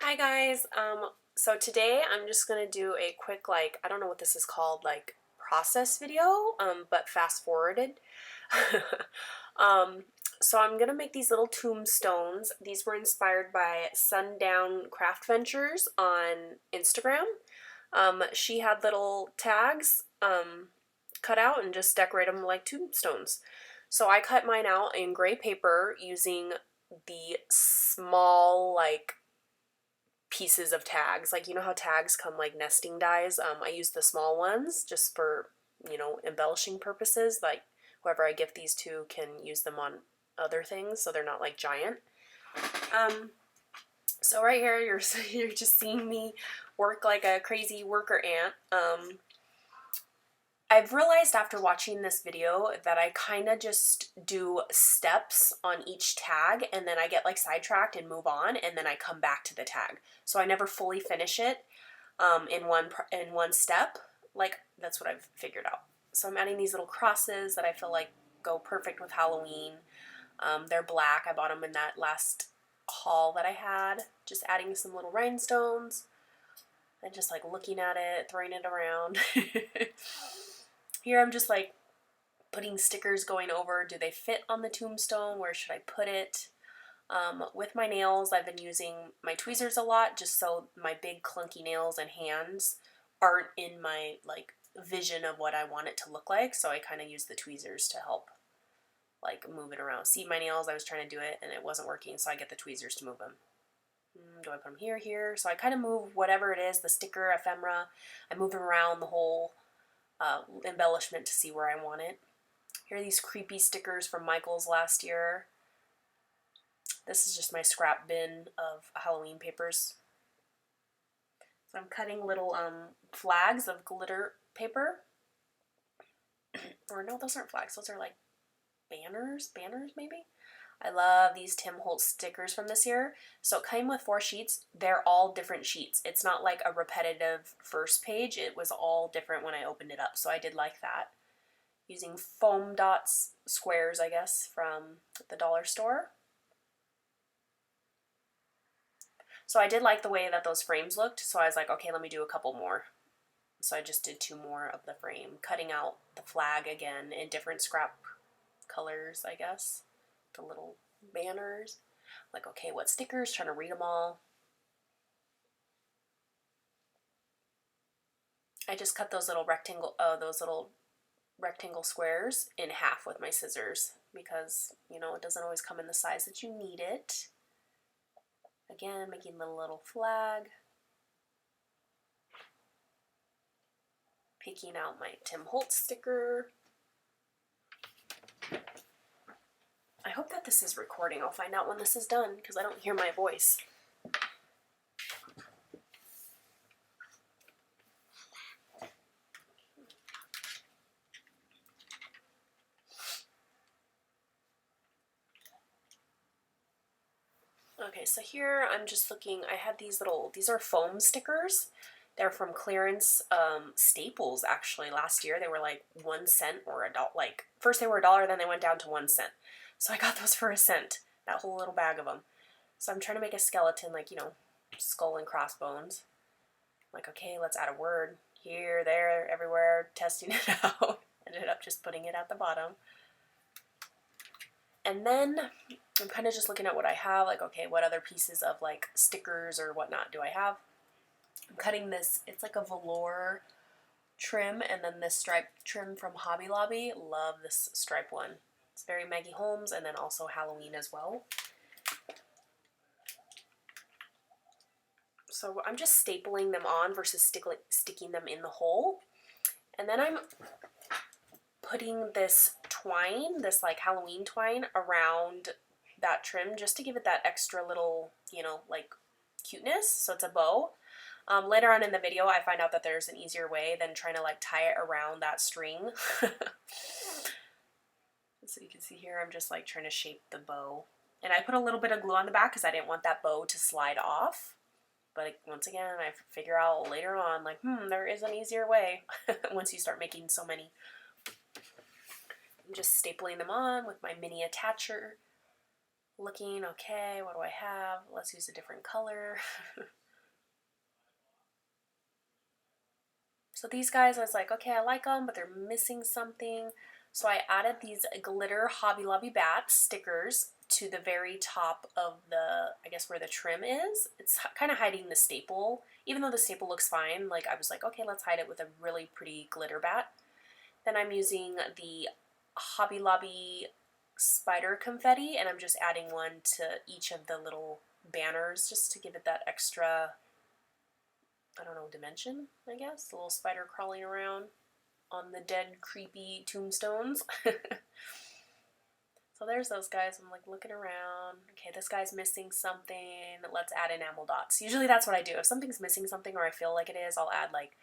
Hi guys, so today I'm just gonna do a quick, I don't know what this is called, process video, but fast forwarded. um, so I'm gonna make these little tombstones. These were inspired by Sundown Craft Ventures on Instagram. She had little tags, cut out and just decorate them like tombstones. So I cut mine out in gray paper using the small, pieces of tags. Like, you know how tags come like nesting dies? I use the small ones just for, embellishing purposes. Like, whoever I gift these to can use them on other things so they're not like giant. So right here, you're just seeing me work like a crazy worker ant. I've realized after watching this video that I kind of just do steps on each tag and then I get like sidetracked and move on and then I come back to the tag. So I never fully finish it in one step. Like, that's what I've figured out. So I'm adding these little crosses that I feel like go perfect with Halloween. They're black. I bought them in that last haul that I had. Just adding some little rhinestones and just like looking at it, throwing it around. Here I'm just like putting stickers going over. Do they fit on the tombstone? Where should I put it? With my nails, I've been using my tweezers a lot just so my big clunky nails and hands aren't in my like vision of what I want it to look like. So I kind of use the tweezers to help like move it around. See my nails, I was trying to do it and it wasn't working, so I get the tweezers to move them. Do I put them here, here? So I kind of move whatever it is, the sticker, ephemera, I move them around the whole embellishment to see where I want it. Here are these creepy stickers from Michael's last year. This is just my scrap bin of Halloween papers. So I'm cutting little flags of glitter paper. Or no, those aren't flags. Those are like banners maybe? I love these Tim Holtz stickers from this year. So it came with 4 sheets. They're all different sheets. It's not like a repetitive first page. It was all different when I opened it up. So I did like that. Using foam dots, squares, I guess, from the dollar store. So I did like the way that those frames looked. So I was like, okay, let me do a couple more. So I just did 2 more of the frame, cutting out the flag again in different scrap colors, I guess. The little banners. Like, okay, what stickers? Trying to read them all. I just cut those little rectangle squares in half with my scissors because, you know, it doesn't always come in the size that you need it. Again, making the little flag. Picking out my Tim Holtz sticker. I hope that this is recording. I'll find out when this is done because I don't hear my voice. Okay, so here I'm just looking, I had these are foam stickers. They're from clearance Staples, actually. Last year they were like 1 cent or $1. Like, first they were $1, then they went down to 1 cent. So I got those for 1 cent, that whole little bag of them. So I'm trying to make a skeleton, like, you know, skull and crossbones. Like, okay, let's add a word. Here, there, everywhere, testing it out. Ended up just putting it at the bottom. And then I'm kind of just looking at what I have, like, okay, what other pieces of like stickers or whatnot do I have? I'm cutting this, it's like a velour trim, and then this stripe trim from Hobby Lobby. Love this stripe one. It's very Maggie Holmes, and then also Halloween as well. So I'm just stapling them on versus sticking them in the hole. And then I'm putting this twine, this like Halloween twine, around that trim just to give it that extra little, you know, like cuteness. So it's a bow. Later on in the video, I find out that there's an easier way than trying to like tie it around that string. So you can see here, I'm just like trying to shape the bow. And I put a little bit of glue on the back because I didn't want that bow to slide off. But once again, I figure out later on, like, there is an easier way once you start making so many. I'm just stapling them on with my mini attacher. looking, okay, what do I have? Let's use a different color. So these guys, I was like, okay, I like them, but they're missing something. So I added these glitter Hobby Lobby Bat stickers to the very top of the, I guess where the trim is. It's kind of hiding the staple. Even though the staple looks fine, like I was like, okay, let's hide it with a really pretty glitter bat. Then I'm using the Hobby Lobby spider confetti, and I'm just adding one to each of the little banners just to give it that extra, I don't know, dimension, I guess. A little spider crawling around on the dead, creepy tombstones. So there's those guys. I'm like looking around. Okay, this guy's missing something. Let's add enamel dots. Usually that's what I do. If something's missing something or I feel like it is, I'll add like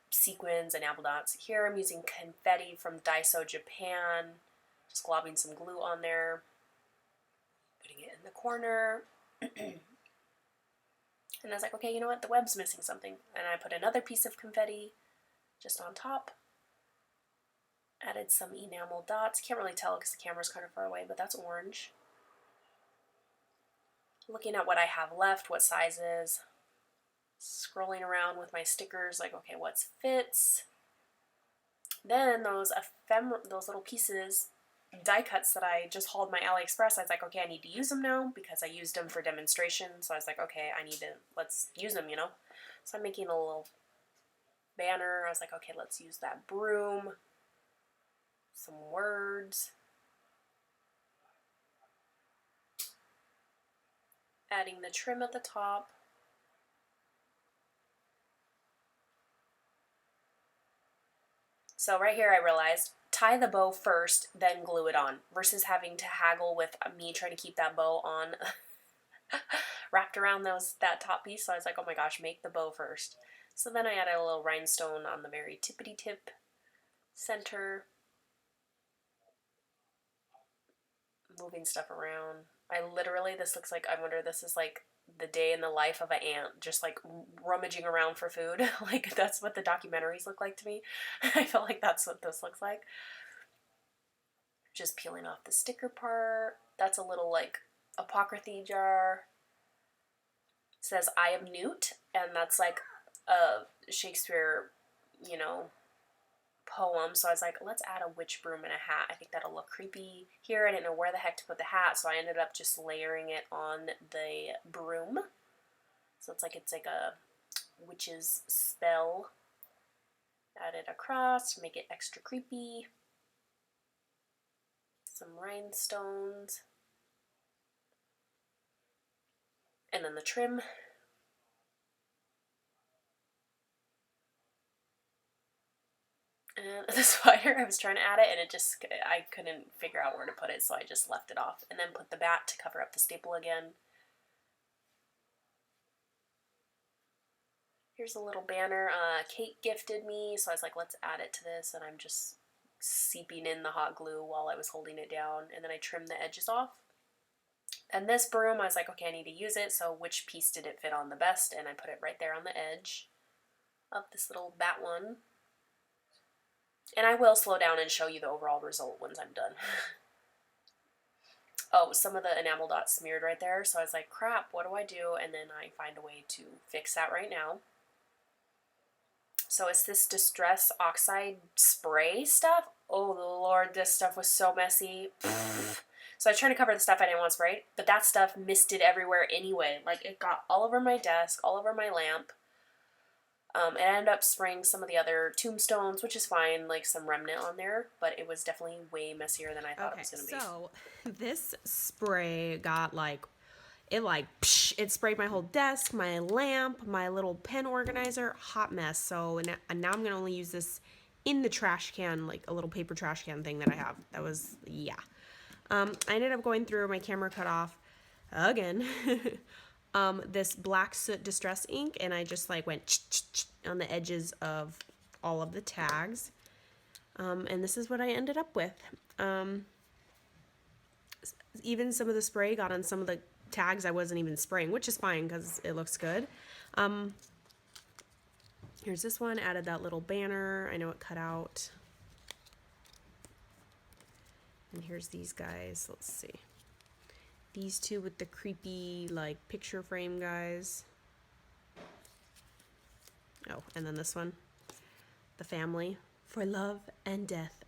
sequins, enamel dots. Here I'm using confetti from Daiso, Japan. Just globbing some glue on there. Putting it in the corner. And I was like, okay, you know what? The web's missing something. And I put another piece of confetti just on top. Added some enamel dots. Can't really tell because the camera's kind of far away, but that's orange. Looking at what I have left, what sizes. Scrolling around with my stickers, like, okay, what's fits? Then those little pieces, die cuts that I just hauled my AliExpress, I was like, okay, I need to use them now because I used them for demonstration. So I was like, okay, let's use them, you know? So I'm making a little banner. I was like, okay, let's use that broom. Some words. Adding the trim at the top. So right here I realized, tie the bow first, then glue it on, versus having to haggle with me trying to keep that bow on wrapped around that top piece. So I was like, oh my gosh, make the bow first. So then I added a little rhinestone on the very tippity tip center. Moving stuff around. This looks like, I wonder, this is like the day in the life of an ant, just like rummaging around for food. Like that's what the documentaries look like to me. I felt like that's what this looks like. Just peeling off the sticker part. That's a little like apocryphy jar. It says I am Newt, and that's like a Shakespeare, you know, poem. So I was like, let's add a witch broom and a hat. I think that'll look creepy. Here I didn't know where the heck to put the hat, so I ended up just layering it on the broom. So it's like a witch's spell. Add it across to make it extra creepy. Some rhinestones. And then the trim. And the spider, I was trying to add it, and I couldn't figure out where to put it, so I just left it off. And then put the bat to cover up the staple again. Here's a little banner. Kate gifted me, so I was like, let's add it to this, and I'm just seeping in the hot glue while I was holding it down, and then I trimmed the edges off. And this broom, I was like, okay, I need to use it, so which piece did it fit on the best? And I put it right there on the edge of this little bat one. And I will slow down and show you the overall result once I'm done. Oh, some of the enamel dots smeared right there, so I was like, crap, what do I do? And then I find a way to fix that right now. So it's this Distress Oxide spray stuff. Oh, Lord, this stuff was so messy. So I was trying to cover the stuff I didn't want sprayed, but that stuff misted everywhere anyway. Like, it got all over my desk, all over my lamp. And I ended up spraying some of the other tombstones, which is fine, like some remnant on there, but it was definitely way messier than I thought it was going to be. So this spray got it sprayed my whole desk, my lamp, my little pen organizer, hot mess. So now I'm going to only use this in the trash can, like a little paper trash can thing that I have. That was, yeah. I ended up going through, my camera cut off again. This black soot distress ink, and I just like went on the edges of all of the tags. And this is what I ended up with. Even some of the spray got on some of the tags I wasn't even spraying, which is fine because it looks good. Here's this one, added that little banner. I know it cut out. And here's these guys. Let's see. These two with the creepy, like, picture frame guys. Oh, and then this one. The family. For love and death.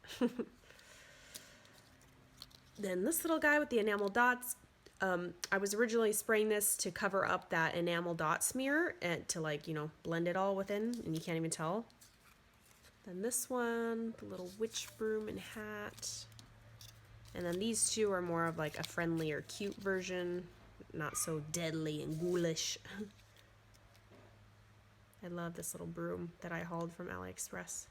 Then this little guy with the enamel dots. I was originally spraying this to cover up that enamel dot smear and to, like, you know, blend it all within, and you can't even tell. Then this one, the little witch broom and hat. And then these two are more of like a friendly or cute version, not so deadly and ghoulish. I love this little broom that I hauled from AliExpress.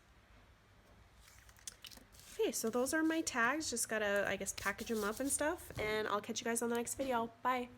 Okay, so those are my tags. Just gotta, I guess, package them up and stuff, and I'll catch you guys on the next video. Bye!